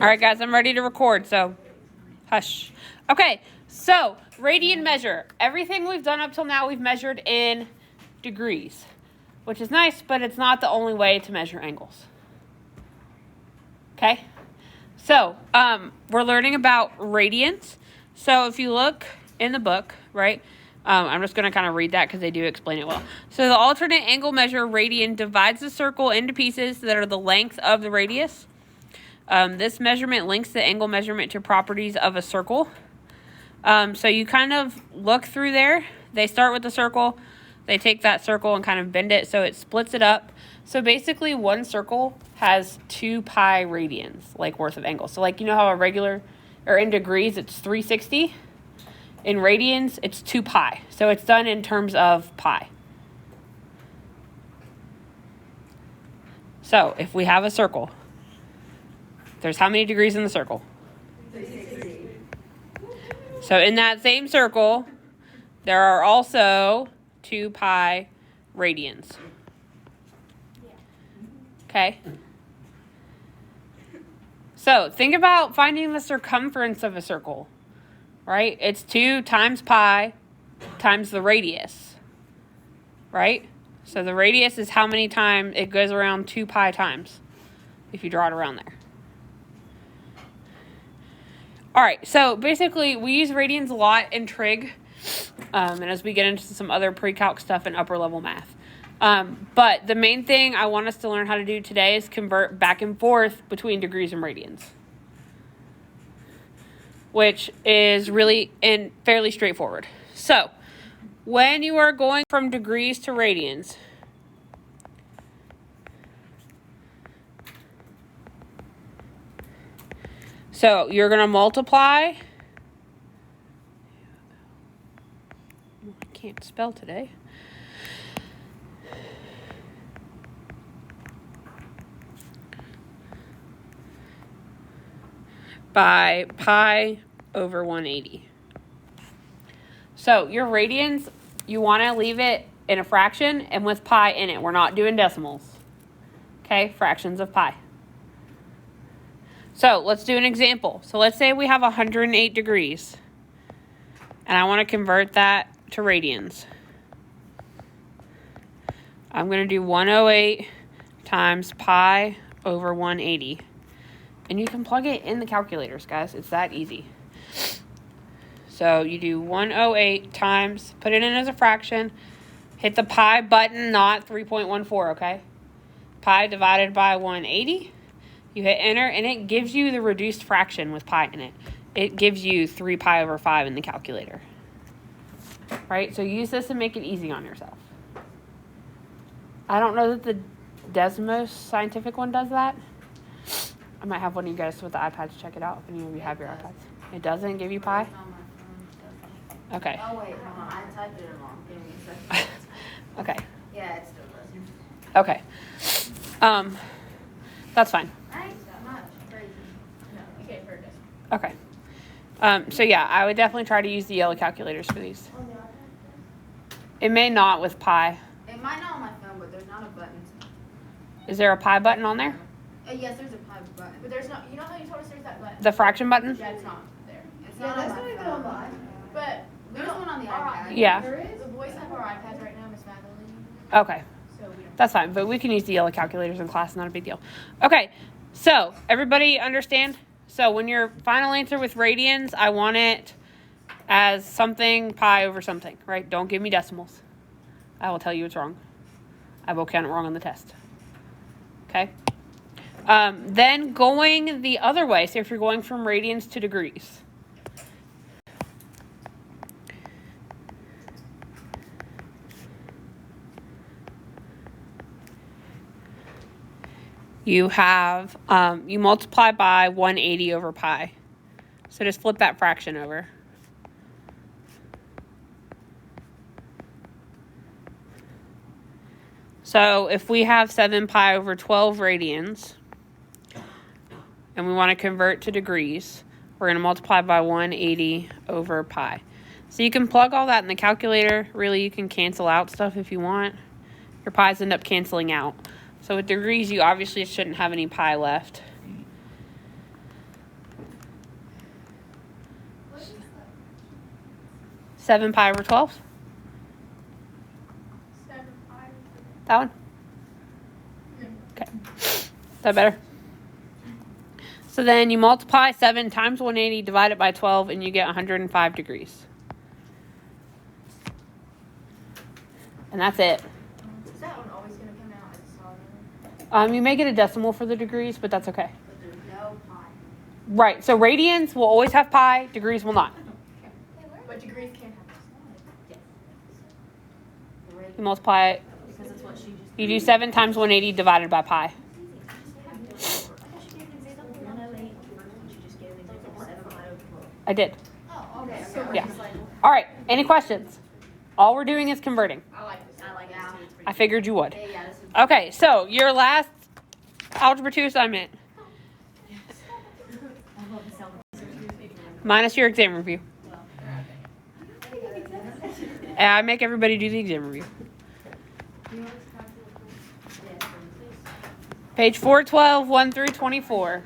right, guys, I'm ready to record, so hush. Okay, so radian measure. Everything we've done up till now, we've measured in degrees, which is nice, but it's not the only way to measure angles. Okay, so we're learning about radians. So if you look in the book, right, I'm just going to kind of read that because they do explain it well. So the alternate angle measure radian divides the circle into pieces that are the length of the radius. This measurement links the angle measurement to properties of a circle. So you kind of look through there. They start with the circle. They take that circle and kind of bend it so it splits it up. So basically one circle has 2 pi radians, like worth of angle. So like, you know how a regular, or in degrees, it's 360. In radians, it's 2 pi. So it's done in terms of pi. So if we have a circle, there's how many degrees in the circle? 360. So in that same circle, there are also 2 pi radians. Okay? So think about finding the circumference of a circle, right? It's 2 times pi times the radius, right? So the radius is how many times it goes around 2 pi times if you draw it around there. All right, so basically we use radians a lot in trig, and as we get into some other pre-calc stuff in upper level math. But the main thing I want us to learn how to do today is convert back and forth between degrees and radians, which is really fairly straightforward. So when you are going from degrees to radians, so you're going to multiply. I can't spell today. By pi over 180. So your radians, you want to leave it in a fraction and with pi in it. We're not doing decimals. Okay, fractions of pi. So let's do an example. So let's say we have 108 degrees. And I want to convert that to radians. I'm going to do 108 times pi over 180. And you can plug it in the calculators, guys. It's that easy. So you do 108 times, put it in as a fraction, hit the pi button, not 3.14, okay? Pi divided by 180. You hit enter, and it gives you the reduced fraction with pi in it. It gives you 3 pi over 5 in the calculator. Right? So use this and make it easy on yourself. I don't know that the Desmos scientific one does that. I might have one of you guys with the iPads check it out if any of you have your iPads. It doesn't give you pi? Okay. Oh, wait, hold on. I typed it wrong. Give me a second. Okay. Yeah, it still doesn't. Okay. That's fine. Thanks so much. Crazy. No, you can't hurt us. Okay. So yeah, I would definitely try to use the yellow calculators for these. It may not with pi. It might not on my phone, but there's not a button. Is there a pi button on there? Yes, there's a pi button. But there's not, you know how you told us there's that button? The fraction button? Yeah, it's not there. It's not on my phone. But there's one on the iPad. Yeah. There is. The boys have our iPads right now, Miss Madeline. Okay. So we don't. That's fine, but we can use the yellow calculators in class, not a big deal. Okay, so everybody understand? So when your final answer with radians, I want it as something pi over something, right? Don't give me decimals. I will tell you it's wrong. I will count it wrong on the test. Okay? Then going the other way, so if you're going from radians to degrees. You have, you multiply by 180 over pi. So just flip that fraction over. So if we have 7 pi over 12 radians, and we want to convert to degrees, we're going to multiply by 180 over pi. So you can plug all that in the calculator. Really, you can cancel out stuff if you want. Your pi's end up canceling out. So with degrees, you obviously shouldn't have any pi left. 7 pi over 12. 7 pi. That one? Okay. Is that better? So then you multiply 7 times 180, divide it by 12, and you get 105 degrees. And that's it. Is that one always going to come out as a solid number? You may get a decimal for the degrees, but that's okay. But there's no pi. Right, so radians will always have pi, degrees will not. But degrees can't have this. You multiply it. Because it's what she just. You do 7 times 180 divided by pi. I did. Oh, okay. So Yeah. All right, any questions? All we're doing is converting. I like this. I like that. I figured you would. Yeah, this is. Okay, so your last Algebra 2 assignment. Minus your exam review. And I make everybody do the exam review. Page 412, 1 through 24.